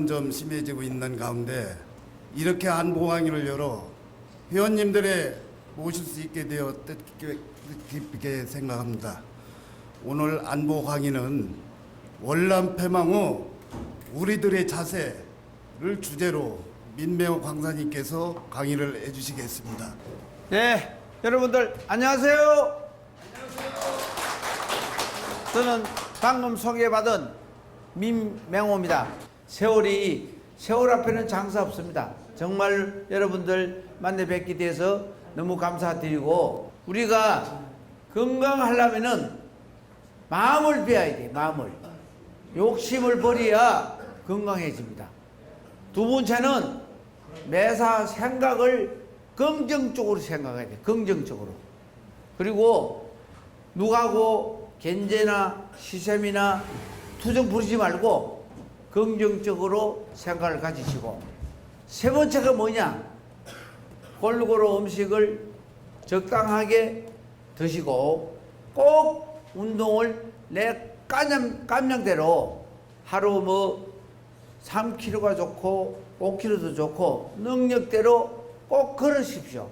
점점 심해지고 있는 가운데 이렇게 안보 강의를 열어 회원님들의 모실 수 있게 되어 뜻깊게 생각합니다. 오늘 안보 강의는 월남 폐망 후 우리들의 자세를 주제로 민매호 강사님께서 강의를 해주시겠습니다. 네, 여러분들 안녕하세요. 저는 방금 소개받은 민맹호입니다. 세월 앞에는 장사 없습니다. 정말 여러분들 만나 뵙게 돼서 너무 감사드리고, 우리가 건강하려면은 마음을 배워야 돼. 마음을. 욕심을 버려야 건강해집니다. 두 번째는 매사 생각을 긍정적으로 생각해야 돼. 긍정적으로. 그리고 누구하고 견제나 시샘이나 투정 부리지 말고 긍정적으로 생각을 가지시고, 세 번째가 뭐냐? 골고루 음식을 적당하게 드시고 꼭 운동을 내 깜냥대로 하루 뭐 3kg가 좋고 5kg도 좋고 능력대로 꼭 걸으십시오.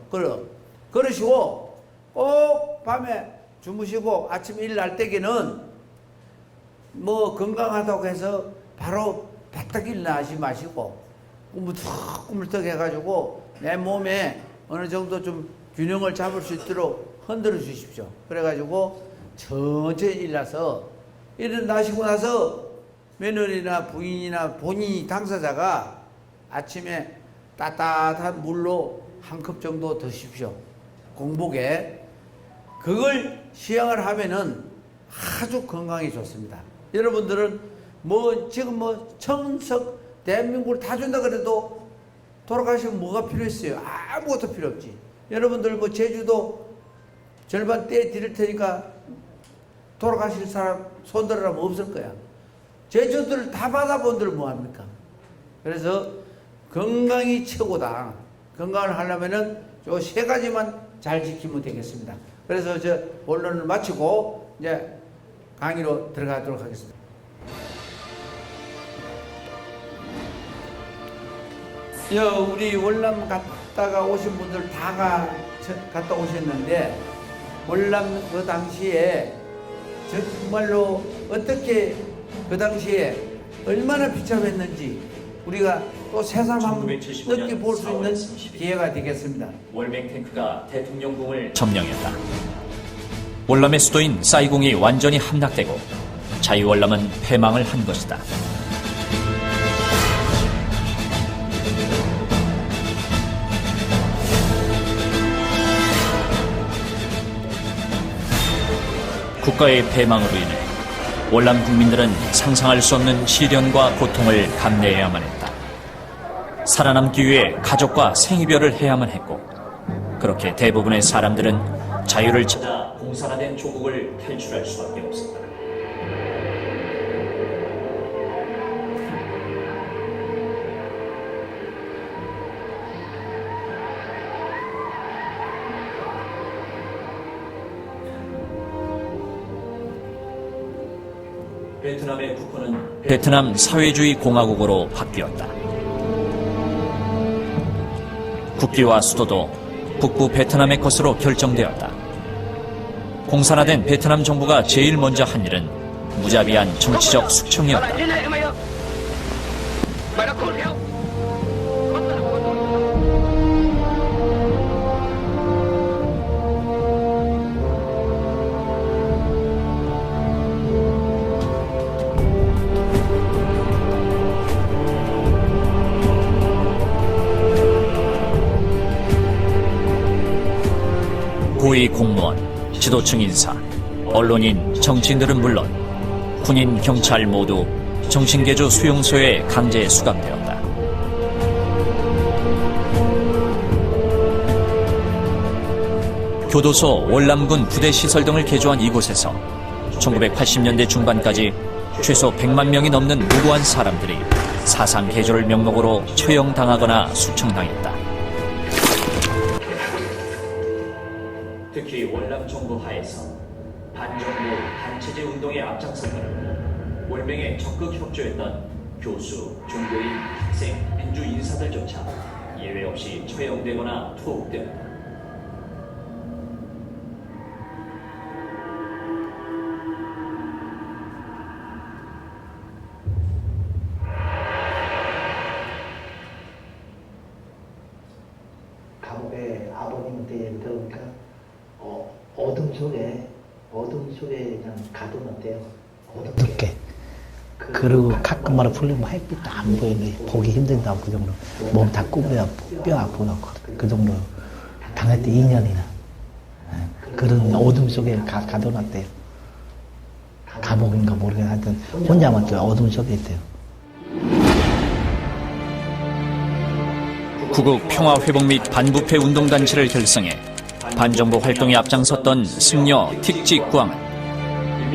걸으시고 꼭 밤에 주무시고 아침 일 날 때에는 뭐 건강하다고 해서 바로 바짝 일어나지 마시고 꾸물떡 해가지고 내 몸에 어느 정도 좀 균형을 잡을 수 있도록 흔들어 주십시오. 그래가지고 천천히 일어나시고 나서 며느리나 부인이나 본인이 당사자가 아침에 따뜻한 물로 한 컵 정도 드십시오. 공복에. 그걸 시행을 하면은 아주 건강에 좋습니다. 여러분들은 지금 청석 대한민국을 다 준다 그래도 돌아가시면 뭐가 필요했어요? 아무것도 필요 없지. 여러분들 제주도 절반 떼 드릴 테니까 돌아가실 사람 손들으라면 없을 거야. 제주도를 다 받아본들 뭐합니까? 그래서 건강이 최고다. 건강을 하려면은 요 세 가지만 잘 지키면 되겠습니다. 그래서 저 본론을 마치고 이제 강의로 들어가도록 하겠습니다. 우리 월남 갔다가 오신 분들 다 갔다 오셨는데, 월남 그 당시에 정말로 어떻게 그 당시에 얼마나 비참했는지 우리가 또 새삼 한번 느껴볼 수 있는 기회가 되겠습니다. 월맹 탱크가 대통령궁을 점령했다. 월남의 수도인 사이공이 완전히 함락되고 자유월남은 패망을 한 것이다. 국가의 패망으로 인해 월남 국민들은 상상할 수 없는 시련과 고통을 감내해야만 했다. 살아남기 위해 가족과 생이별을 해야만 했고, 그렇게 대부분의 사람들은 자유를 찾아 공산화된 조국을 탈출할 수밖에 없었다. 베트남의 국호는 베트남 사회주의 공화국으로 바뀌었다. 국기와 수도도 북부 베트남의 것으로 결정되었다. 공산화된 베트남 정부가 제일 먼저 한 일은 무자비한 정치적 숙청이었다. 고위 공무원, 지도층 인사, 언론인, 정치인들은 물론 군인, 경찰 모두 정신개조 수용소에 강제 수감되었다. 교도소, 월남군 부대 시설 등을 개조한 이곳에서 1980년대 중반까지 최소 100만 명이 넘는 무고한 사람들이 사상 개조를 명목으로 처형당하거나 숙청당했다. 특히 월남 정부 하에서 반정부, 반체제 운동에 앞장서거나 월맹에 적극 협조했던 교수, 종교인, 학생, 민주 인사들조차 예외 없이 처형되거나 투옥되었다. 감옥에 아버님한테 얘기 들으니까 어둠 속에 그냥 가둬놨대요. 어둡게. 그리고 가끔마다 풀리면 햇빛도 안 보이는데 보기 힘들다고 그 정도. 몸 다 구부려 뼈 아프다고 그 정도 당했대 2년이나. 그런 어둠 속에 가둬놨대요. 감옥인가 모르겠는데 하여튼 혼자만 그 어둠 속에 있대요. 구국 평화회복 및 반부패 운동단체를 결성해 반정부 활동에 앞장섰던 승려 틱직구왕은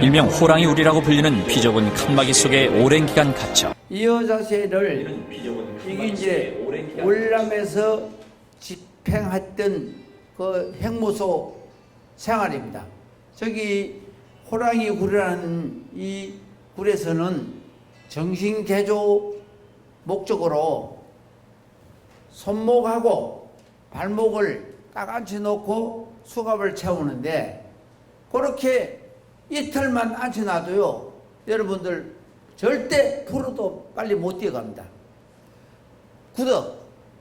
일명 호랑이 우리라고 불리는 비좁은 칸막이 속에 오랜 기간 갇혀 이 여자세를 이게 이제 월남에서 집행했던 그 행무소 생활입니다. 저기 호랑이 굴이라는 이 굴에서는 정신개조 목적으로 손목하고 발목을 딱 앉혀놓고 수갑을 채우는데 그렇게 이틀만 앉혀놔도요 여러분들 절대 풀어도 빨리 못 뛰어갑니다.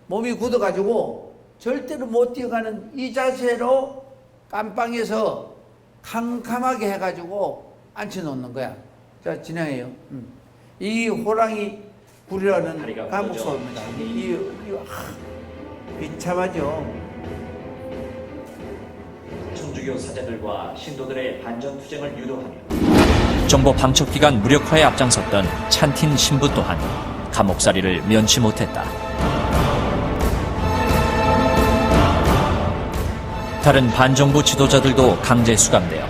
몸이 굳어가지고 절대로 못 뛰어가는 이 자세로 깜빵에서 캄캄하게 해가지고 앉혀놓는 거야. 자 진행해요. 이 호랑이 굴이라는 감옥소입니다. 비참하죠. 천주교 사제들과 신도들의 반전투쟁을 유도하며 정보 방첩기관 무력화에 앞장섰던 찬틴 신부 또한 감옥살이를 면치 못했다. 다른 반정부 지도자들도 강제 수감되어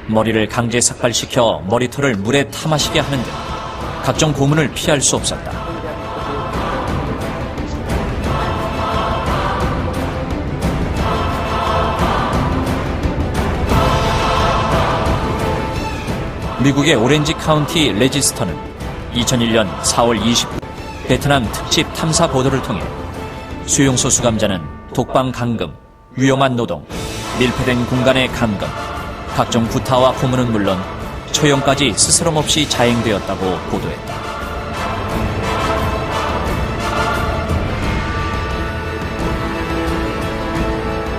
머리를 강제 삭발시켜 머리털을 물에 타 마시게 하는 등 각종 고문을 피할 수 없었다. 미국의 오렌지 카운티 레지스터는 2001년 4월 29일 베트남 특집 탐사 보도를 통해 수용소 수감자는 독방 감금, 위험한 노동, 밀폐된 공간의 감금, 각종 구타와 고문은 물론 처형까지 스스럼 없이 자행되었다고 보도했다.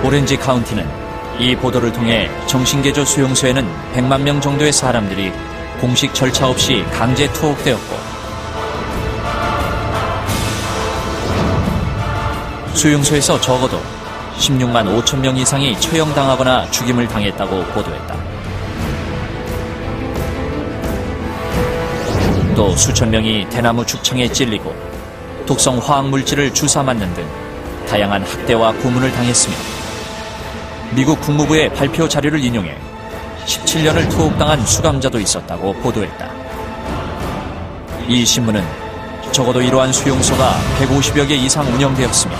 오렌지 카운티는 이 보도를 통해 정신개조 수용소에는 100만 명 정도의 사람들이 공식 절차 없이 강제 투옥되었고 수용소에서 적어도 16만 5천 명 이상이 처형당하거나 죽임을 당했다고 보도했다. 또 수천 명이 대나무 죽창에 찔리고 독성 화학물질을 주사 맞는 등 다양한 학대와 고문을 당했으며 미국 국무부의 발표 자료를 인용해 17년을 투옥당한 수감자도 있었다고 보도했다. 이 신문은 적어도 이러한 수용소가 150여 개 이상 운영되었으며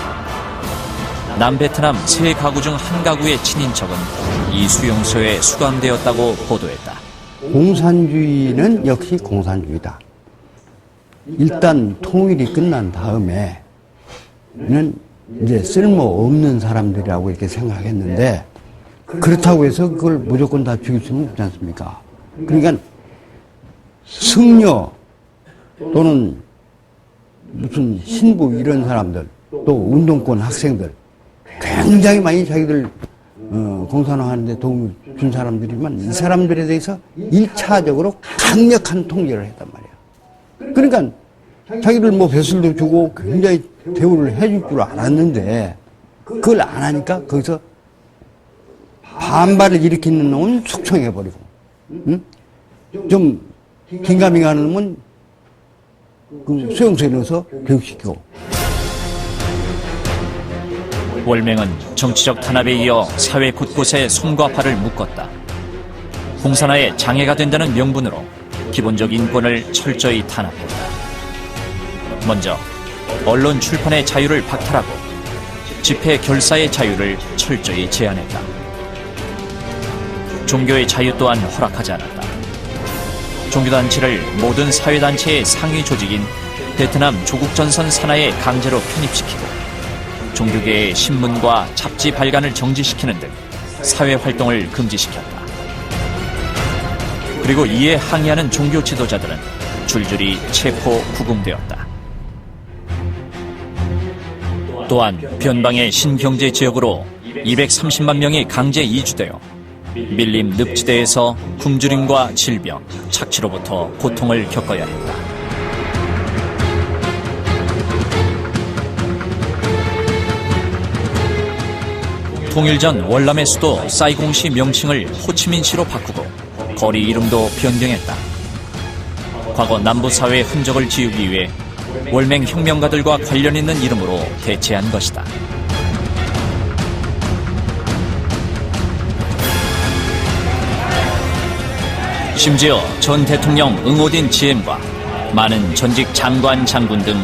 남베트남 세 가구 중 한 가구의 친인척은 이 수용소에 수감되었다고 보도했다. 공산주의는 역시 공산주의다. 일단 통일이 끝난 다음에는 이제 쓸모없는 사람들이라고 이렇게 생각했는데 그렇다고 해서 그걸 무조건 다 죽일 수는 없지 않습니까? 그러니까 승려 또는 무슨 신부 이런 사람들 또 운동권 학생들 굉장히 많이 자기들 공산화하는데 도움을 준 사람들이지만 이 사람들에 대해서 1차적으로 강력한 통제를 했단 말이야. 그러니까 자기들 뭐 벼슬도 주고 굉장히 대우를 해줄 줄 알았는데 그걸 안 하니까 거기서 반발을 일으키는 놈은 숙청해버리고 좀 긴가민가 하는 놈은 그 수용소에 넣어서 교육시키고. 월맹은 정치적 탄압에 이어 사회 곳곳에 손과 발을 묶었다. 공산화에 장애가 된다는 명분으로 기본적 인권을 철저히 탄압했다. 먼저 언론 출판의 자유를 박탈하고 집회 결사의 자유를 철저히 제한했다. 종교의 자유 또한 허락하지 않았다. 종교단체를 모든 사회단체의 상위 조직인 베트남 조국 전선 산하에 강제로 편입시키고 종교계의 신문과 잡지 발간을 정지시키는 등 사회 활동을 금지시켰다. 그리고 이에 항의하는 종교 지도자들은 줄줄이 체포, 구금되었다. 또한 변방의 신경제 지역으로 230만 명이 강제 이주되어 밀림 늪지대에서 굶주림과 질병, 착취로부터 고통을 겪어야 했다. 통일 전 월남의 수도 사이공시 명칭을 호치민시로 바꾸고 거리 이름도 변경했다. 과거 남부사회의 흔적을 지우기 위해 월맹 혁명가들과 관련 있는 이름으로 대체한 것이다. 심지어 전 대통령 응오딘 지엠과 많은 전직 장관, 장군 등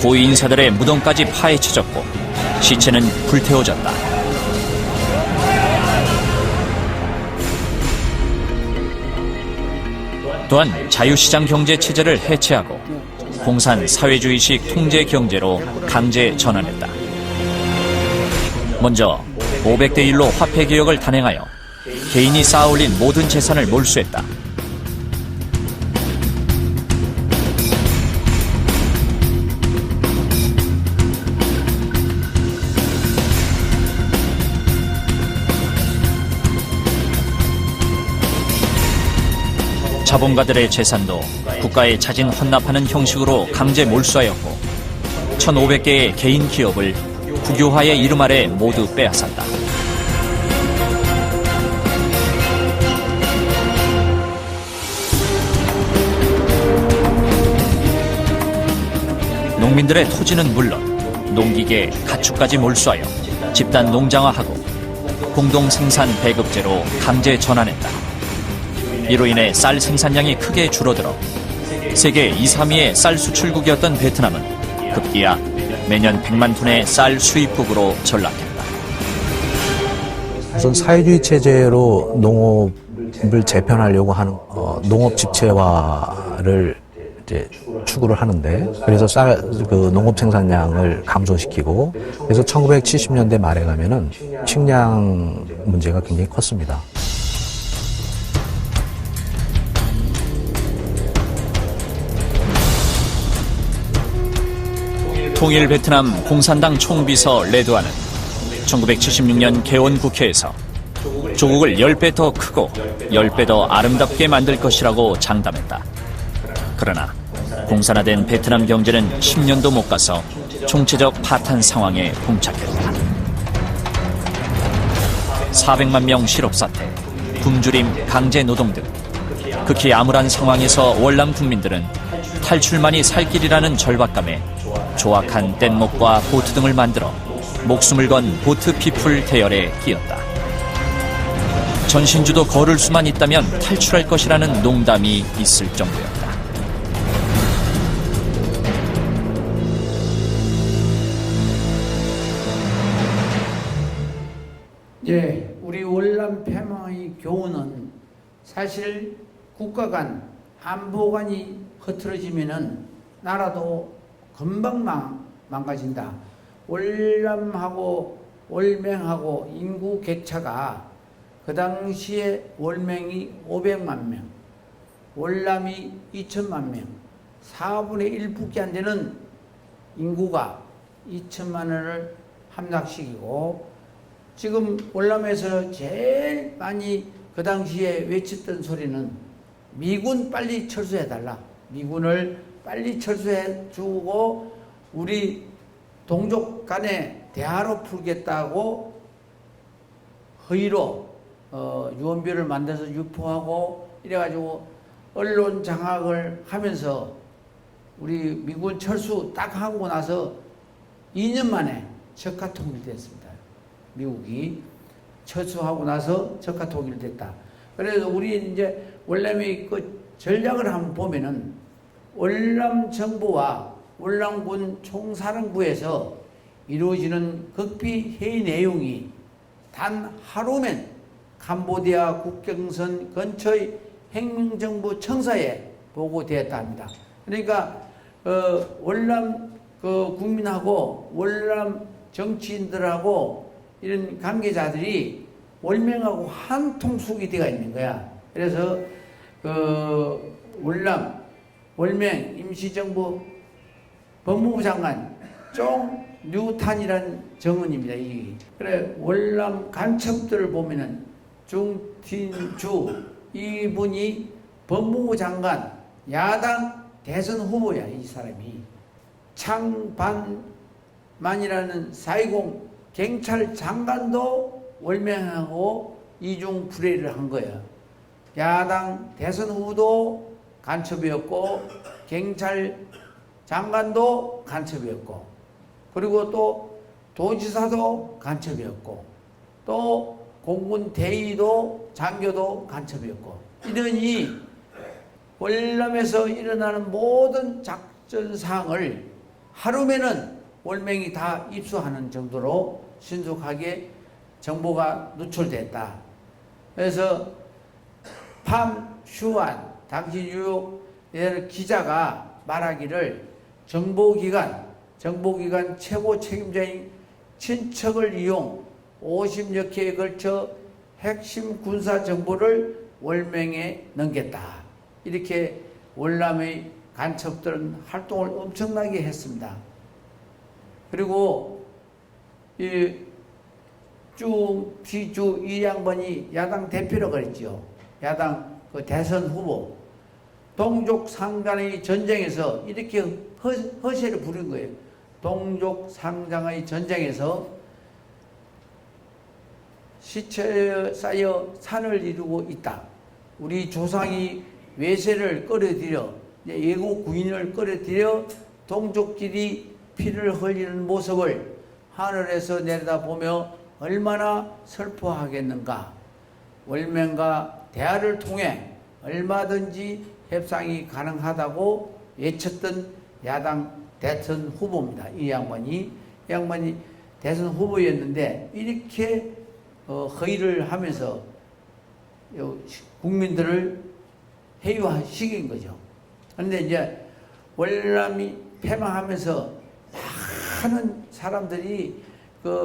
고위 인사들의 무덤까지 파헤쳐졌고 시체는 불태워졌다. 또한 자유시장 경제 체제를 해체하고 공산 사회주의식 통제 경제로 강제 전환했다. 먼저 500대 1로 화폐 개혁을 단행하여 개인이 쌓아올린 모든 재산을 몰수했다. 자본가들의 재산도 국가에 자진 헌납하는 형식으로 강제 몰수하였고 1,500개의 개인 기업을 국유화의 이름 아래 모두 빼앗았다. 농민들의 토지는 물론 농기계, 가축까지 몰수하여 집단 농장화하고 공동 생산 배급제로 강제 전환했다. 이로 인해 쌀 생산량이 크게 줄어들어 세계 2, 3위의 쌀 수출국이었던 베트남은 급기야 매년 100만 톤의 쌀 수입국으로 전락했다. 우선 사회주의 체제로 농업을 재편하려고 하는 농업 집체화를 이제 추구를 하는데, 그래서 그 농업 생산량을 감소시키고, 그래서 1970년대 말에 가면은 식량 문제가 굉장히 컸습니다. 통일 베트남 공산당 총비서 레드완은 1976년 개원 국회에서 조국을 10배 더 크고 10배 더 아름답게 만들 것이라고 장담했다. 그러나 공산화된 베트남 경제는 10년도 못 가서 총체적 파탄 상황에 봉착했다. 400만 명 실업사태, 굶주림, 강제노동 등 극히 암울한 상황에서 월남 국민들은 탈출만이 살 길이라는 절박감에 조악한 뗏목과 보트 등을 만들어 목숨을 건 보트 피플 대열에 끼었다. 전신주도 걸을 수만 있다면 탈출할 것이라는 농담이 있을 정도였다. 예, 우리 월남 패망의 교훈은 사실 국가 간 안보관이 흐트러지면은 나라도 금방 망가진다. 월남하고 월맹하고 인구 격차가 그 당시에 월맹이 500만 명, 월남이 2천만 명, 4분의 1밖에 안 되는 인구가 2천만을 함락시키고, 지금 월남에서 제일 많이 그 당시에 외쳤던 소리는 미군 빨리 철수해달라. 미군을 빨리 철수해 주고 우리 동족 간에 대화로 풀겠다고 허위로 유언비어를 만들어서 유포하고 이래가지고 언론 장악을 하면서 우리 미군 철수 딱 하고 나서 2년 만에 적화 통일됐습니다. 미국이 철수하고 나서 적화 통일됐다. 그래서 우리 이제 월남의 그 전략을 한번 보면은 월남 정부와 월남군 총사령부에서 이루어지는 극비 회의 내용이 단 하루면 캄보디아 국경선 근처의 행정부 청사에 보고되었다 합니다. 그러니까 월남 국민하고 월남 정치인들하고 이런 관계자들이 월맹하고 한 통속이 되어 있는 거야. 그래서 월맹 임시정부 법무부 장관 종류탄이라는 정원입니다. 그래 월남 간첩들을 보면은 중틴주 이분이 법무부 장관 야당 대선 후보야. 이 사람이 창반만이라는 4.20 경찰 장관도 월맹하고 이중 불회를 한 거야. 야당 대선 후보도 간첩이었고 경찰 장관도 간첩이었고 그리고 또 도지사도 간첩이었고 또 공군 대위도 장교도 간첩이었고 이러니 월남에서 일어나는 모든 작전 사항을 하루면은 월맹이 다 입수하는 정도로 신속하게 정보가 누출됐다. 그래서 팜슈안 당시 뉴욕 기자가 말하기를 정보기관 최고 책임자인 친척을 이용 50여 개에 걸쳐 핵심 군사 정보를 월맹에 넘겼다. 이렇게 월남의 간첩들은 활동을 엄청나게 했습니다. 그리고 이 중티주 이 양반이 야당 대표라고 그랬죠. 야당 대선 후보. 동족 상간의 전쟁에서 이렇게 허세를 부린 거예요. 동족 상장의 전쟁에서 시체에 쌓여 산을 이루고 있다. 우리 조상이 외세를 끌어들여 예고 구인을 끌어들여 동족끼리 피를 흘리는 모습을 하늘에서 내려다보며 얼마나 슬퍼하겠는가. 월맹과 대화를 통해 얼마든지 협상이 가능하다고 외쳤던 야당 대선 후보입니다. 이 양반이 대선 후보였는데 이렇게 허위를 하면서 국민들을 해유시킨 거죠. 그런데 이제 월남이 패망하면서 많은 사람들이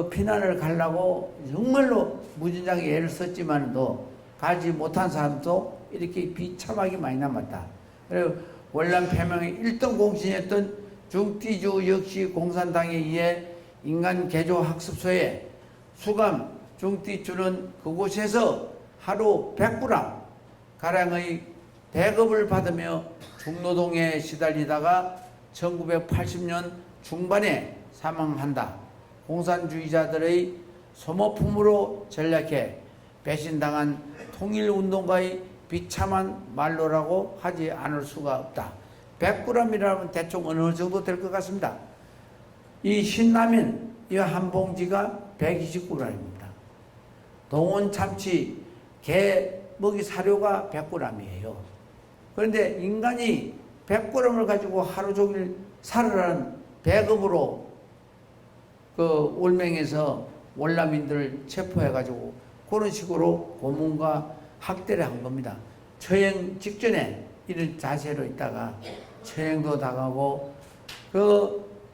피난을 가려고 정말로 무진장에 애를 썼지만도 가지 못한 사람도 이렇게 비참하게 많이 남았다. 그리고 월남 패망의 1등 공신이었던 중티주 역시 공산당에 의해 인간 개조 학습소에 수감 중티주는 그곳에서 하루 100g 가량의 배급을 받으며 중노동에 시달리다가 1980년 중반에 사망한다. 공산주의자들의 소모품으로 전략해 배신당한 통일운동가의 비참한 말로라고 하지 않을 수가 없다. 100g이라면 대충 어느 정도 될 것 같습니다. 이 신라면 이 한 봉지가 120g입니다. 동원 참치 개 먹이 사료가 100g이에요. 그런데 인간이 100g을 가지고 하루 종일 살으라는 배급으로 월맹에서 월남인들을 체포해가지고 그런 식으로 고문과 학대를 한 겁니다. 처형 직전에 이런 자세로 있다가 처형도 당하고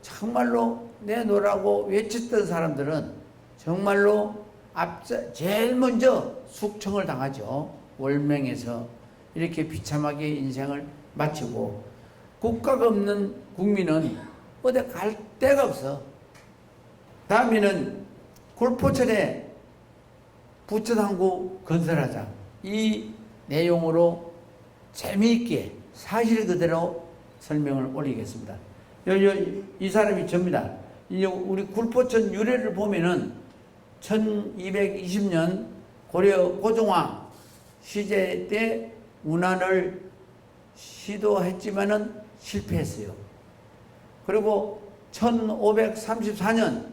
정말로 내놓으라고 외쳤던 사람들은 정말로 제일 먼저 숙청을 당하죠. 월맹에서 이렇게 비참하게 인생을 마치고 국가가 없는 국민은 어디 갈 데가 없어. 다음에는 굴포천에 부천항구 건설하자. 이 내용으로 재미있게 사실 그대로 설명을 올리겠습니다. 이 사람이 접니다. 우리 굴포천 유래를 보면은 1220년 고려 고종왕 시제 때 운한을 시도했지만은 실패했어요. 그리고 1534년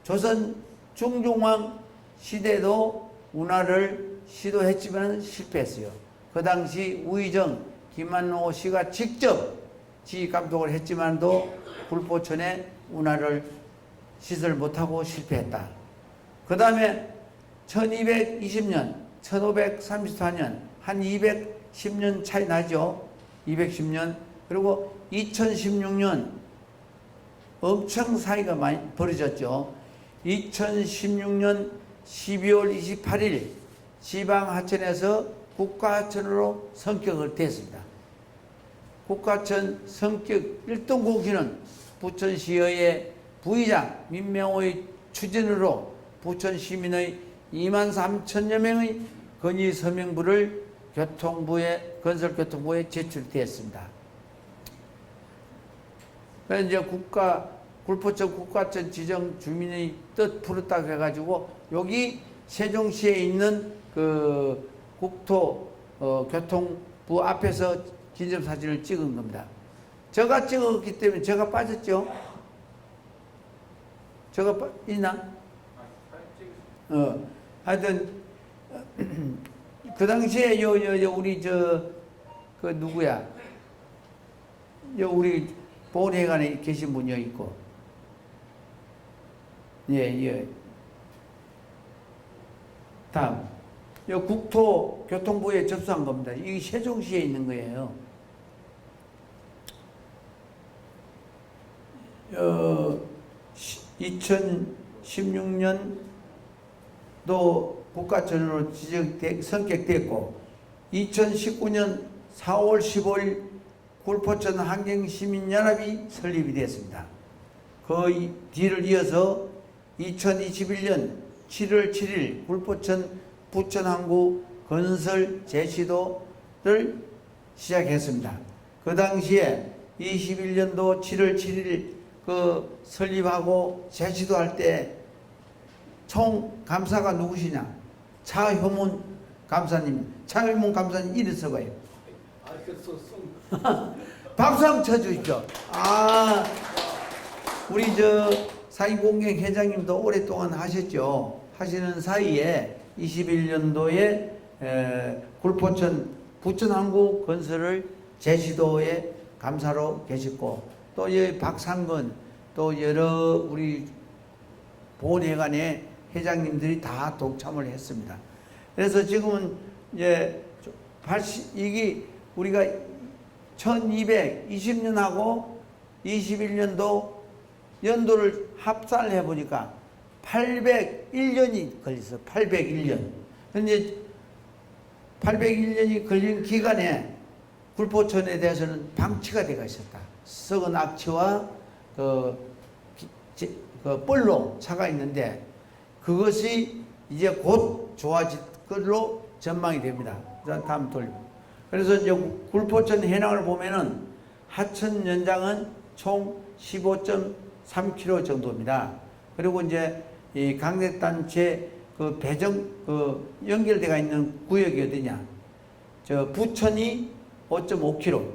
조선 중종왕 시대도 운하를 시도했지만 실패했어요. 그 당시 우의정 김만호 씨가 직접 지휘 감독을 했지만도 굴포천에 운하를 시설 못하고 실패했다. 그 다음에 1220년, 1534년 한 210년 차이 나죠. 210년 그리고 2016년 엄청 사이가 많이 벌어졌죠. 2016년 12월 28일 지방하천에서 국가하천으로 성격을 냈습니다. 국가하천 성격 1등 공신은 부천시의회 부의장 민명호의 추진으로 부천 시민의 23,000여 명의 건의 서명부를 건설교통부에 제출되었습니다. 그래서 이제 굴포천 국가하천 지정 주민의 뜻 풀었다고 해가지고 여기 세종시에 있는 그 국토교통부 앞에서 기념사진을 찍은 겁니다. 제가 찍었기 때문에 제가 빠졌죠. 제가 있나? 하여튼 그 당시에 우리 그 누구야? 우리 보훈회관에 계신 분이 있고, 예. 다음, 국토교통부에 접수한 겁니다. 이게 세종시에 있는 거예요. 2016년도 국가천으로 성격됐고 2019년 4월 15일 굴포천 환경시민연합이 설립이 되었습니다. 그 뒤를 이어서 2021년 7월 7일 굴포천 부천항구 건설 제시도를 시작했습니다. 그 당시에 21년도 7월 7일 그 설립하고 제시도할 때 총 감사가 누구시냐? 차효문 감사님. 차효문 감사님 이름 써봐요. 박수 한번 쳐주십시오. 우리 사인공경 회장님도 오랫동안 하셨죠. 하시는 사이에 21년도에 굴포천 부천항구 건설을 제시도에 감사로 계셨고, 또 박상근, 또 여러 우리 보훈회관의 회장님들이 다 동참을 했습니다. 그래서 지금은 이제 이게 우리가 1220년하고 21년도 연도를 합산을 해보니까 801년이 걸렸어요. 801년. 근데 801년이 걸린 기간에 굴포천에 대해서는 방치가 되어 있었다. 썩은 악취와 그 뻘로 차가 있는데 그것이 이제 곧 좋아질 걸로 전망이 됩니다. 다음 돌려. 그래서 이제 굴포천 해랑을 보면은 하천 연장은 총 15.3km 정도입니다. 그리고 이제 이 강대단체 그 연결되어 있는 구역이 어디냐? 부천이 5.5km,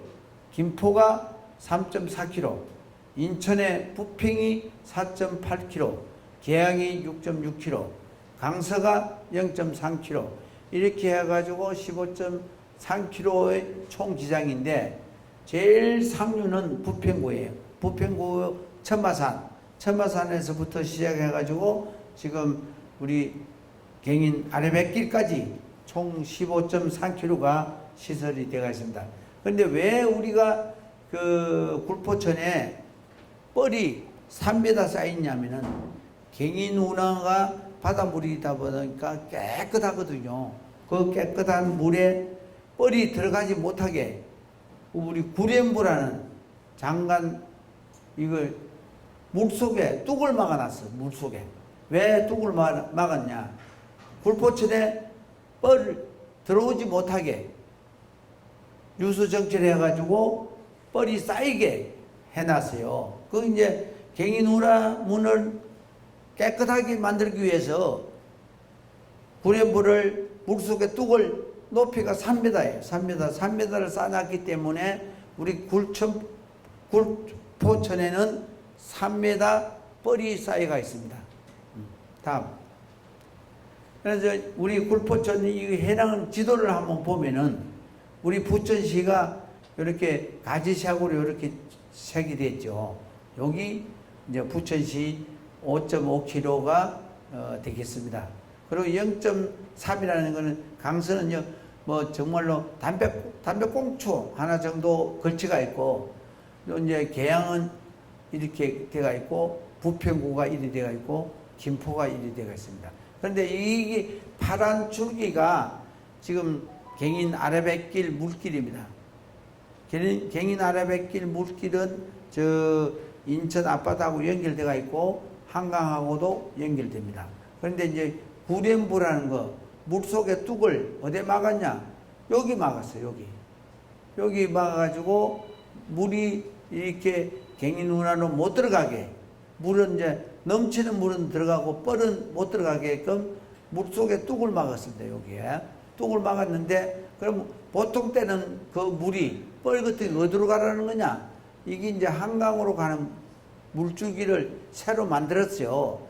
김포가 3.4km, 인천의 부평이 4.8km, 계양이 6.6km, 강서가 0.3km, 이렇게 해가지고 15.3km의 총 지장인데 제일 상류는 부평구예요. 부평구 천마산에서부터 시작해가지고 지금 우리 경인 아래백길까지 총 15.3km가 시설이 되어 있습니다. 그런데 왜 우리가 그 굴포천에 뻘이 3m 쌓였냐면은 경인 운하가 바닷물이다 보니까 깨끗하거든요. 그 깨끗한 물에 뻘이 들어가지 못하게 우리 구렘부라는 장관 이걸 물속에 뚝을 막아놨어. 물속에. 왜 뚝을 막았냐? 굴포천에 뻘을 들어오지 못하게 유수 정체해가지고 뻘이 쌓이게 해놨어요. 그 이제 경인운하 문을 깨끗하게 만들기 위해서 구렘불을 물속에 뚝을 높이가 3m예요. 3m를 쌓아놨기 때문에 우리 굴포천에는 3m 뻘이 쌓여가 있습니다. 다음. 그래서 우리 굴포천 이 해당 지도를 한번 보면은 우리 부천시가 이렇게 가지색으로 이렇게 색이 됐죠. 여기 이제 부천시 5.5km가 되겠습니다. 그리고 0.3이라는 것은 강서는요, 뭐 정말로 담배꽁초 하나 정도 걸치가 있고, 또 이제 계양은 이렇게 돼가 있고, 부평구가 이리 돼가 있고, 김포가 이리 돼가 있습니다. 그런데 이게 파란 줄기가 지금 갱인 아래뱃길 물길입니다. 갱인 아래뱃길 물길은 저 인천 앞바다하고 연결돼가 있고 한강하고도 연결됩니다. 그런데 이제 구렘부라는 거, 물속의 뚝을 어디 막았냐? 여기 막았어요. 여기 막아가지고 물이 이렇게 갱인 운하로 못 들어가게, 물은 이제 넘치는 물은 들어가고 뻘은 못 들어가게끔 물속에 뚝을 막았습니다. 여기에 뚝을 막았는데, 그럼 보통 때는 그 물이 뻘 같은 게 어디로 가라는 거냐? 이게 이제 한강으로 가는 물줄기를 새로 만들었어요.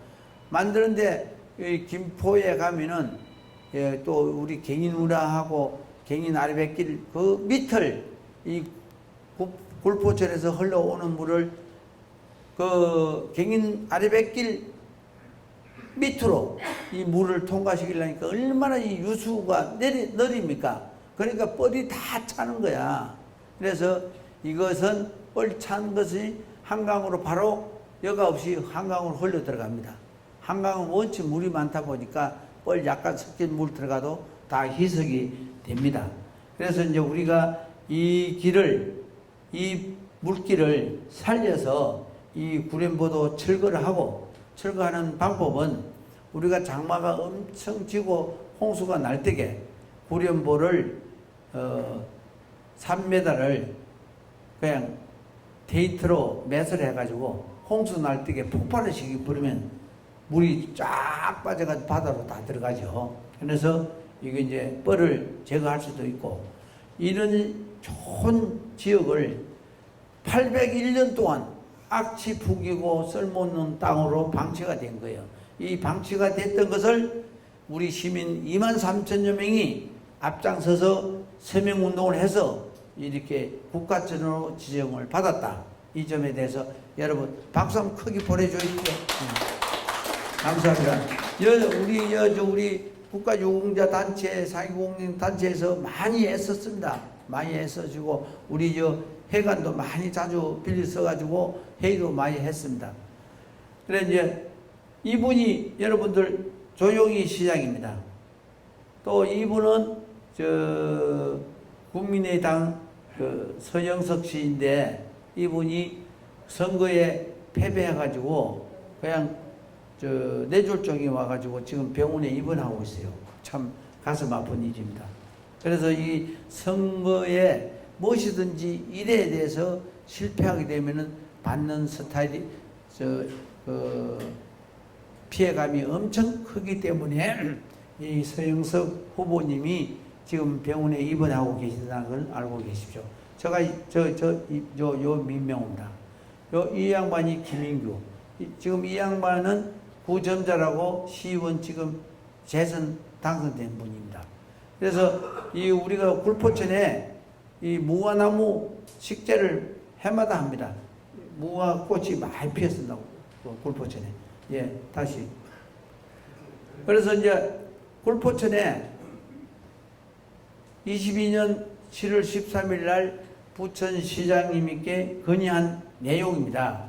만드는데 이 김포에 가면은 예, 또 우리 갱인운하하고 갱인 아래뱃길 그 밑을 이 굴포천에서 흘러오는 물을 그 갱인 아래뱃길 밑으로 이 물을 통과시키려니까 얼마나 이 유수가 느립니까? 그러니까 뻘이 다 차는 거야. 그래서 이것은 뻘 찬 것이 한강으로 바로 여과 없이 한강으로 흘러 들어갑니다. 한강은 원체 물이 많다 보니까 뻘 약간 섞인 물 들어가도 다 희석이 됩니다. 그래서 이제 우리가 이 길을, 이 물길을 살려서 이 구렘보도 철거를 하고, 철거하는 방법은 우리가 장마가 엄청 지고 홍수가 날 때에 구렘보를 3m를 그냥 데이트로 매설해 가지고 홍수 날 때에 폭발을 시켜버리면 물이 쫙 빠져가지고 바다로 다 들어가죠. 그래서 이게 이제 뻘을 제거할 수도 있고, 이런 좋은 지역을 801년 동안 악취 북이고 쓸모없는 땅으로 방치가 된 거예요. 이 방치가 됐던 것을 우리 시민 23,000여 명이 앞장서서 서명운동을 해서 이렇게 국가천으로 지정을 받았다. 이 점에 대해서 여러분 박수 한번 크게 보내주십시오. 감사합니다. 우리 국가유공자 단체, 사기공인 단체에서 많이 애썼습니다. 많이 애써주고, 우리 회관도 많이 자주 빌려 써가지고 회의도 많이 했습니다. 그래, 이제 이분이 여러분들 조용희 시장입니다. 또 이분은 국민의당 서영석 씨인데, 이분이 선거에 패배해가지고 그냥 뇌졸중이 와가지고 지금 병원에 입원하고 있어요. 참 가슴 아픈 일입니다. 그래서 이 선거에 무엇이든지 일에 대해서 실패하게 되면은 받는 스타일이 피해감이 엄청 크기 때문에 이 서영석 후보님이 지금 병원에 입원하고 계신다는 걸 알고 계십시오. 제가 요 민명호입니다. 이 양반이 김인규. 지금 이 양반은 구점자라고 시의원 지금 재선 당선된 분입니다. 그래서 이 우리가 굴포천에 이 무화나무 식재를 해마다 합니다. 무화꽃이 많이 피었습니다. 굴포천에. 예, 다시. 그래서 이제 굴포천에 22년 7월 13일 날 부천시장님께 건의한 내용입니다.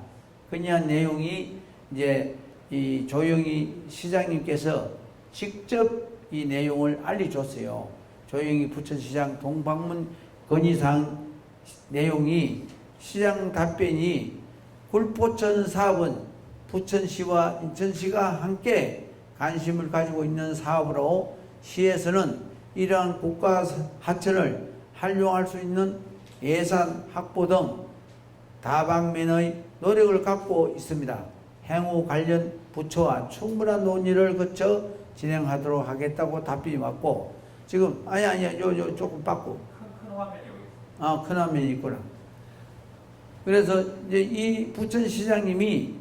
건의한 내용이 이제 이 조영희 시장님께서 직접 이 내용을 알려줬어요. 조영희 부천시장 동방문 건의사항 내용이, 시장 답변이 굴포천 사업은 부천시와 인천시가 함께 관심을 가지고 있는 사업으로 시에서는 이러한 국가 하천을 활용할 수 있는 예산 확보 등 다방면의 노력을 갖고 있습니다. 향후 관련 부처와 충분한 논의를 거쳐 진행하도록 하겠다고 답변이 왔고, 지금 요 조금 바꾸. 큰 화면이 있구나. 그래서 이제 이 부천시장님이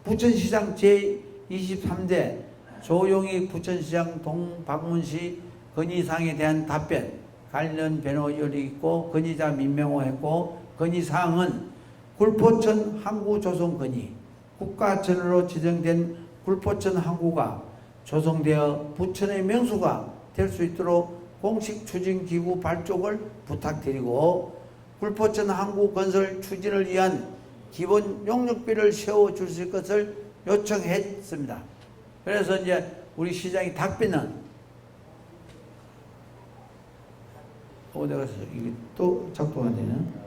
부천시장 제23대 조용희 부천시장 동박문시 건의사항에 대한 답변, 관련 변호율이 있고 건의자 민명호 했고, 건의사항은 굴포천 항구 조성 건의, 국가하천으로 지정된 굴포천 항구가 조성되어 부천의 명소가 될 수 있도록 공식 추진기구 발족을 부탁드리고 굴포천 항구 건설 추진을 위한 기본 용역비를 세워줄 수 있을 것을 요청했습니다. 그래서 이제 우리 시장이 답변은 어디 가서 이게 또 작동 안 되는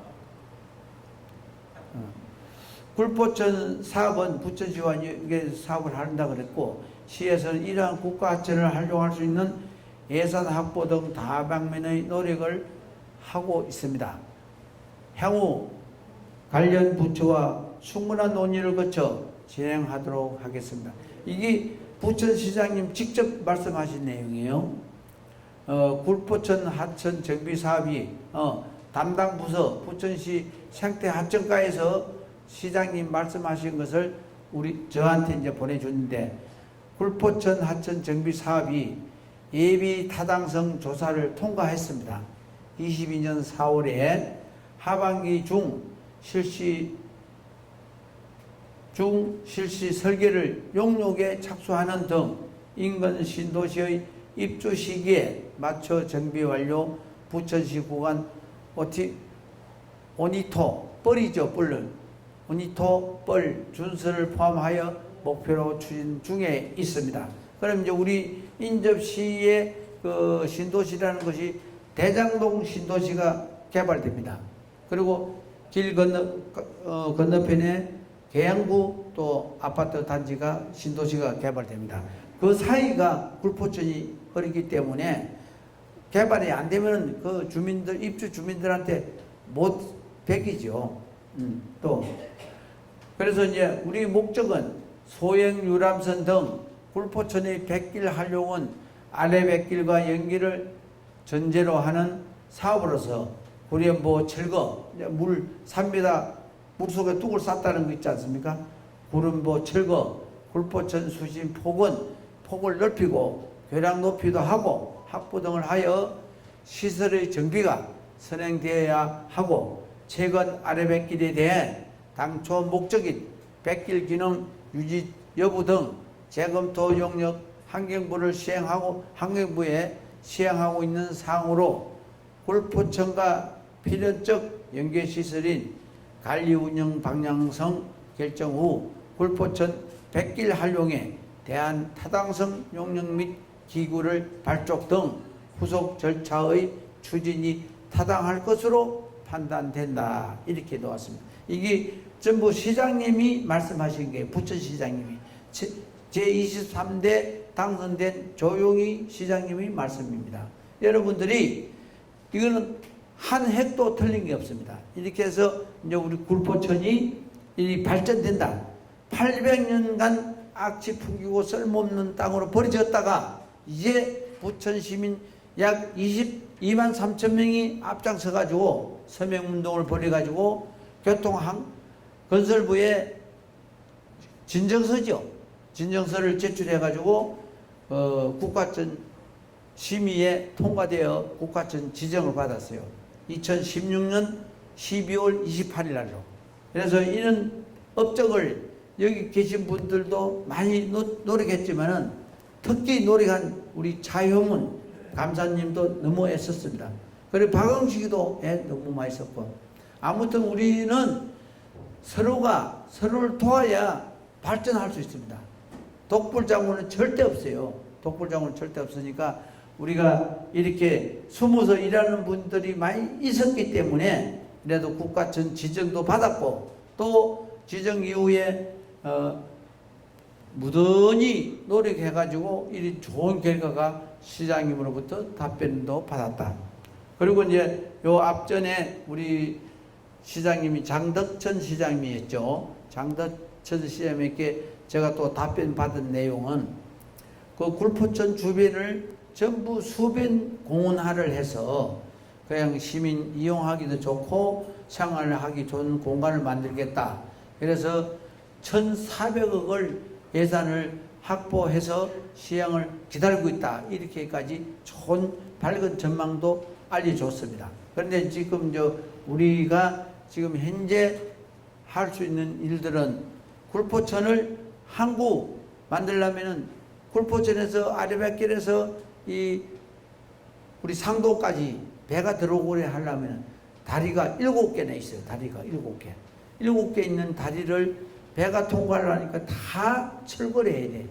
굴포천 사업은 부천시와 이게 사업을 한다 그랬고 시에서는 이러한 국가하천을 활용할 수 있는 예산 확보 등 다방면의 노력을 하고 있습니다. 향후 관련 부처와 충분한 논의를 거쳐 진행하도록 하겠습니다. 이게 부천시장님 직접 말씀하신 내용이에요. 굴포천 하천 정비 사업이 담당 부서 부천시 생태하천과에서 시장님 말씀하신 것을 저한테 이제 보내줬는데 굴포천 하천 정비 사업이 예비 타당성 조사를 통과했습니다. 22년 4월에 하반기 중 실시 설계를 용역에 착수하는 등 인근 신도시의 입주 시기에 맞춰 정비 완료 부천시 구간 오니토 뻘이죠, 뻘을 오니토 뻘 준설을 포함하여 목표로 추진 중에 있습니다. 그럼 이제 우리 인접시의 그 신도시라는 것이 대장동 신도시가 개발됩니다. 그리고 길 건너편에 계양구 또 아파트 단지가 신도시가 개발됩니다. 그 사이가 굴포천이 흐르기 때문에 개발이 안 되면 그 주민들, 입주 주민들한테 못 베기죠. 또 그래서 이제 우리 목적은 소행 유람선 등 굴포천의 백길 활용은 아래 백길과 연기를 전제로 하는 사업으로서 구련보 철거, 물 3m 물속에 뚝을 쌌다는 거 있지 않습니까? 구련보 철거, 굴포천 수심 폭을 넓히고 교량 높이도 하고 확보 등을 하여 시설의 정비가 선행되어야 하고 최근 아래 백길에 대해 당초 목적인 백길 기능 유지 여부 등 재검토 용역 환경부를 환경부에 시행하고 있는 사항으로 굴포천과 필연적 연계시설인 관리운영 방향성 결정 후 굴포천 백길 활용에 대한 타당성 용역 및 기구를 발족 등 후속 절차의 추진이 타당할 것으로 판단된다. 이렇게 놓았습니다. 이게 전부 시장님이 말씀하신 게 부천시장님이 제23대 당선된 조용희 시장님의 말씀입니다. 여러분들이 이거는 한 획도 틀린 게 없습니다. 이렇게 해서 이제 우리 굴포천이 발전된다. 800년간 악취 풍기고 쓸모없는 땅으로 버려졌다가 이제 부천 시민 약 22만 3천 명이 앞장서 가지고 서명운동을 벌여가지고 건설부에 진정서죠. 진정서를 제출해가지고 국가천 심의에 통과되어 국가천 지정을 받았어요. 2016년 12월 28일 날로. 그래서 이런 업적을 여기 계신 분들도 많이 노력했지만은 특히 노력한 우리 차효문 감사님도 너무 애썼습니다. 그리고 박영식이도 너무 많이 썼고. 아무튼 우리는 서로가 서로를 도와야 발전할 수 있습니다. 독불장군은 절대 없어요. 독불장군은 절대 없으니까 우리가 이렇게 숨어서 일하는 분들이 많이 있었기 때문에 그래도 국가천 지정도 받았고 또 지정 이후에 무던히 노력해가지고 이 좋은 결과가 시장님으로부터 답변도 받았다. 그리고 이제 요 앞전에 우리 시장님이 장덕천 시장님이었죠. 장덕천 시장님께 제가 또 답변 받은 내용은 그 굴포천 주변을 전부 수변 공원화를 해서 그냥 시민 이용하기도 좋고 생활하기 좋은 공간을 만들겠다. 그래서 1,400억을 예산을 확보해서 시행을 기다리고 있다. 이렇게까지 좋은 밝은 전망도 알려줬습니다. 그런데 지금 우리가 지금 현재 할 수 있는 일들은 굴포천을 항구 만들려면은 굴포천에서 아래백길에서 이 우리 상도까지 배가 들어오게 하려면 다리가 7개나 있어요. 다리가 7개. 7개 있는 다리를 배가 통과하려니까 다 철거를 해야 돼.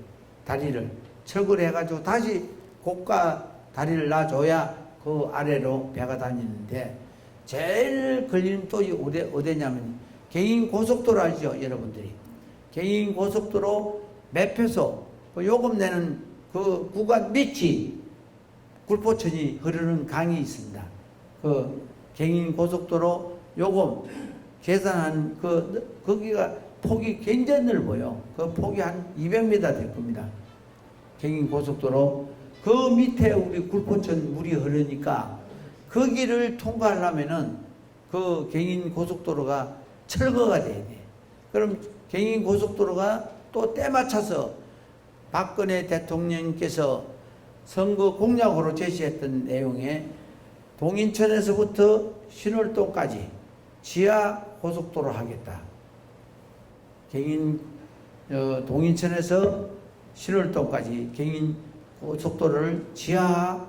다리를. 철거를 해가지고 다시 고가 다리를 놔줘야 그 아래로 배가 다니는데 제일 걸리는 또 어디냐면 개인 고속도로 알죠? 여러분들이. 개인 고속도로 매표소 그 요금 내는 그 구간 밑이 굴포천이 흐르는 강이 있습니다. 그 개인 고속도로 요금 계산한 거기가 폭이 굉장히 넓어요. 그 폭이 한 200m 될 겁니다. 개인 고속도로 그 밑에 우리 굴포천 물이 흐르니까 거기를 통과하려면은 그 개인 고속도로가 철거가 돼야 돼. 그럼 개인 고속도로가 또 때 맞춰서 박근혜 대통령께서 선거 공약으로 제시했던 내용에 동인천에서부터 신월동까지 지하 고속도로 하겠다. 개인 동인천에서 신월동까지 개인 고속도로를 지하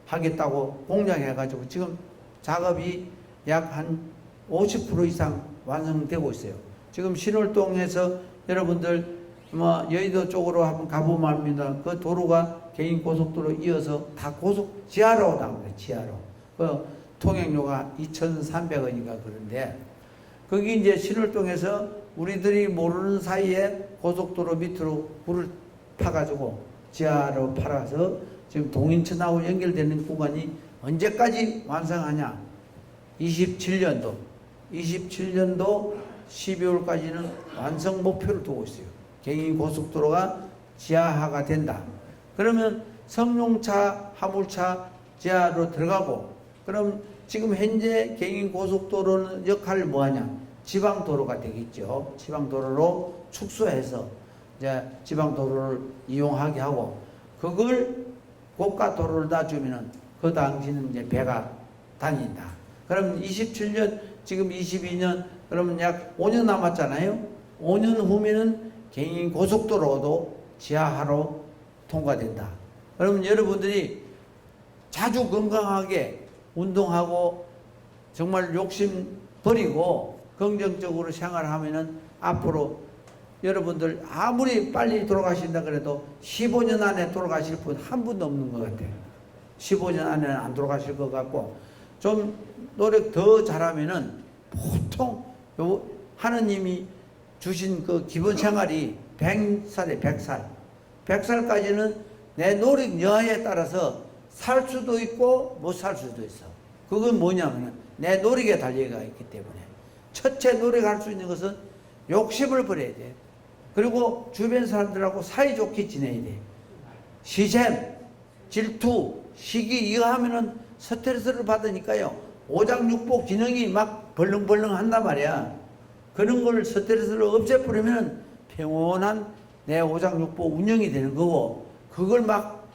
하겠다고 공약해가지고 지금 작업이 약 한 50% 이상 완성되고 있어요. 지금 신월동에서 여러분들 뭐 여의도 쪽으로 한번 가보면 압니다. 그 도로가 개인 고속도로 이어서 다 지하로 나옵니다. 지하로. 그 통행료가 2,300원인가 그런데 거기 이제 신월동에서 우리들이 모르는 사이에 고속도로 밑으로 물을 파가지고 지하로 팔아서 지금 동인천하고 연결되는 구간이 언제까지 완성하냐? 27년도 12월까지는 완성 목표를 두고 있어요. 개인 고속도로가 지하화가 된다. 그러면 성용차, 화물차 지하로 들어가고, 그럼 지금 현재 개인 고속도로는 역할을 뭐하냐? 지방도로가 되겠죠. 지방도로로 축소해서 이제 지방도로를 이용하게 하고, 그걸 고가도로를 놔주면은 그 당시는 이제 배가 다닌다. 그럼 27년, 지금 22년, 그러면 약 5년 남았잖아요. 5년 후면은 개인 고속도로도 지하화로 통과된다. 그러면 여러분들이 자주 건강하게 운동하고 정말 욕심 버리고 긍정적으로 생활하면은 앞으로 여러분들 아무리 빨리 돌아가신다 그래도 15년 안에 돌아가실 분 한 분도 없는 것 같아요. 15년 안에는 안 돌아가실 것 같고, 좀 노력 더 잘하면은 보통 하느님이 주신 그 기본 생활이 100살에 100살. 100살까지는 내 노력 여하에 따라서 살 수도 있고 못 살 수도 있어. 그건 뭐냐면 내 노력에 달려가 있기 때문에. 첫째 노력할 수 있는 것은 욕심을 버려야 돼. 그리고 주변 사람들하고 사이좋게 지내야 돼. 시샘, 질투, 시기 이거 하면은 스트레스를 받으니까요. 오장육복 기능이 막 벌렁벌렁 한단 말이야. 그런 걸 스트레스를 없애버리면 평온한 내 오장육복 운영이 되는 거고, 그걸 막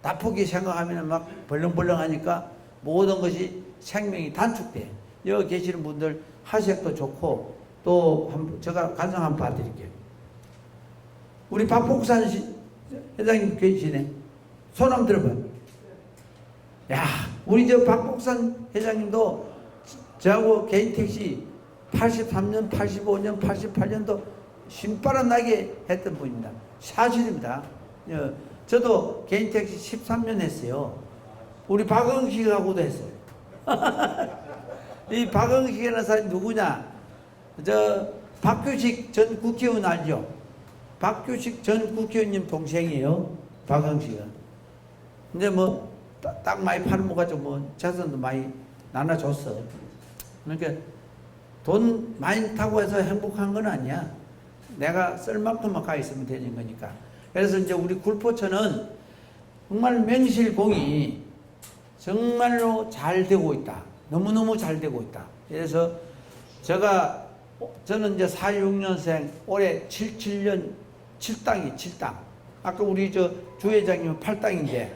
나쁘게 생각하면 막 벌렁벌렁 하니까 모든 것이 생명이 단축돼. 여기 계시는 분들 하색도 좋고, 또 제가 간증 한번 봐드릴게요. 우리 박복산 회장님 계시네. 손 한번 들어봐요. 야, 우리 저 박복산 회장님도 저하고 개인 택시 83년, 85년, 88년도 신바람 나게 했던 분입니다. 사실입니다. 저도 개인 택시 13년 했어요. 우리 박응식하고도 했어요. 이 박응식이라는 사람이 누구냐? 저 박규식 전 국회의원 알죠? 박규식 전 국회의원님 동생이에요. 박응식은. 근데 뭐 딱 많이 팔아먹어가지고 뭐 재산도 많이 나눠줬어. 그러니까 돈 많이 타고 해서 행복한 건 아니야. 내가 쓸 만큼만 가 있으면 되는 거니까. 그래서 이제 우리 굴포천은 정말 명실공히 정말로 잘 되고 있다. 너무너무 잘 되고 있다. 그래서 저는 이제 46년생, 올해 77년 7당이 7당. 아까 우리 저 주회장님은 8당인데,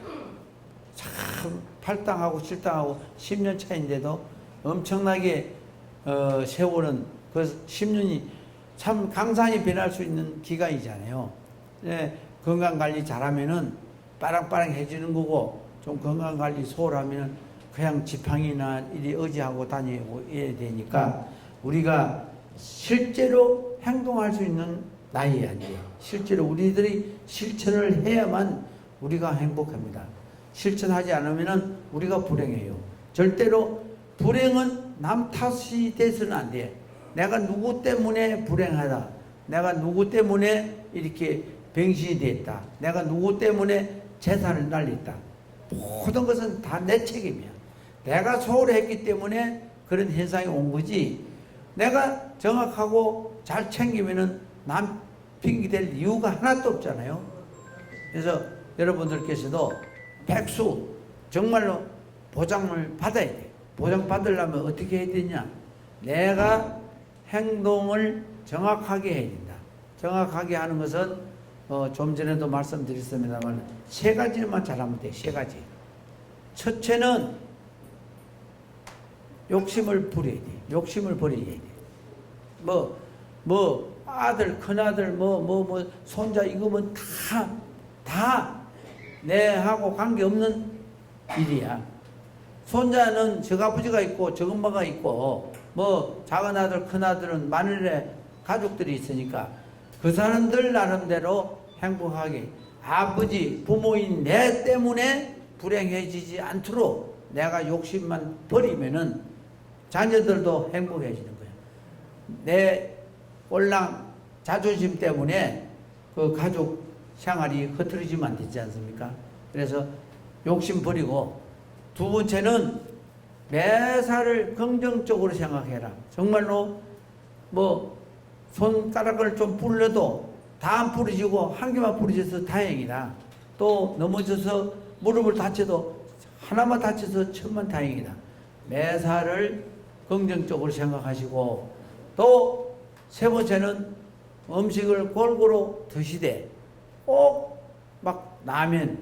참 8당하고 7당하고 10년 차인데도 엄청나게 세월은 그 10년이 참 강산이 변할 수 있는 기간이잖아요. 네, 건강관리 잘하면은 빠랑빠랑해지는 거고, 좀 건강관리 소홀하면 그냥 지팡이나 이리 의지하고 다니고 이래야 되니까 우리가 실제로 행동할 수 있는 나이에 아니에요. 실제로 우리들이 실천을 해야만 우리가 행복합니다. 실천하지 않으면 우리가 불행해요. 절대로 불행은 남 탓이 돼서는 안 돼. 내가 누구 때문에 불행하다. 내가 누구 때문에 이렇게 병신이 됐다. 내가 누구 때문에 재산을 날렸다. 모든 것은 다 내 책임이야. 내가 소홀했기 때문에 그런 현상이 온 거지. 내가 정확하고 잘 챙기면은 남 핑계 댈 이유가 하나도 없잖아요. 그래서 여러분들께서도 백수 정말로 보장을 받아야 돼. 보장 받으려면 어떻게 해야 되냐? 내가 행동을 정확하게 해야 된다. 정확하게 하는 것은 좀 전에도 말씀드렸습니다만 세 가지만 잘하면 돼. 세 가지. 첫째는 욕심을 버려야 돼. 욕심을 버려야 돼. 아들, 큰아들, 손자, 이거면 다 내하고 관계없는 일이야. 손자는 저아버지가 있고 저엄마가 있고 작은 아들, 큰 아들은 마늘에 가족들이 있으니까 그 사람들 나름대로 행복하게 아버지, 부모인 내 때문에 불행해지지 않도록 내가 욕심만 버리면은 자녀들도 행복해지는 거야. 내 꼴랑 자존심 때문에 그 가족 생활이 흐트러지면 안 되지 않습니까? 그래서 욕심 버리고 두 번째는 매사를 긍정적으로 생각해라. 정말로 손가락을 좀 부러도 다 안 부러지고 한 개만 부러져서 다행이다. 또 넘어져서 무릎을 다쳐도 하나만 다쳐서 천만 다행이다. 매사를 긍정적으로 생각하시고 또 세 번째는 음식을 골고루 드시되 꼭 막 라면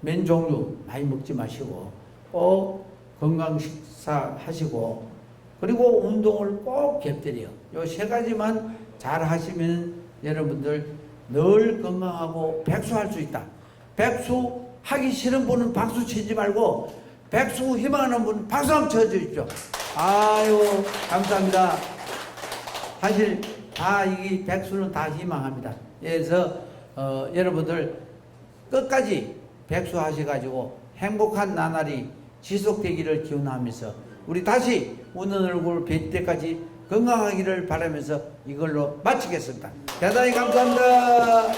면 종류 많이 먹지 마시고 꼭 건강 식사 하시고 그리고 운동을 꼭 곁들여. 요 세 가지만 잘 하시면 여러분들 늘 건강하고 백수할 수 있다. 백수 하기 싫은 분은 박수 치지 말고 백수 희망하는 분은 박수 한번 쳐주십시오. 아유, 감사합니다. 사실 이 백수는 다 희망합니다. 그래서 여러분들 끝까지 백수 하셔가지고 행복한 나날이 지속되기를 기원하면서 우리 다시 웃는 얼굴 뵐 때까지 건강하기를 바라면서 이걸로 마치겠습니다. 대단히 감사합니다.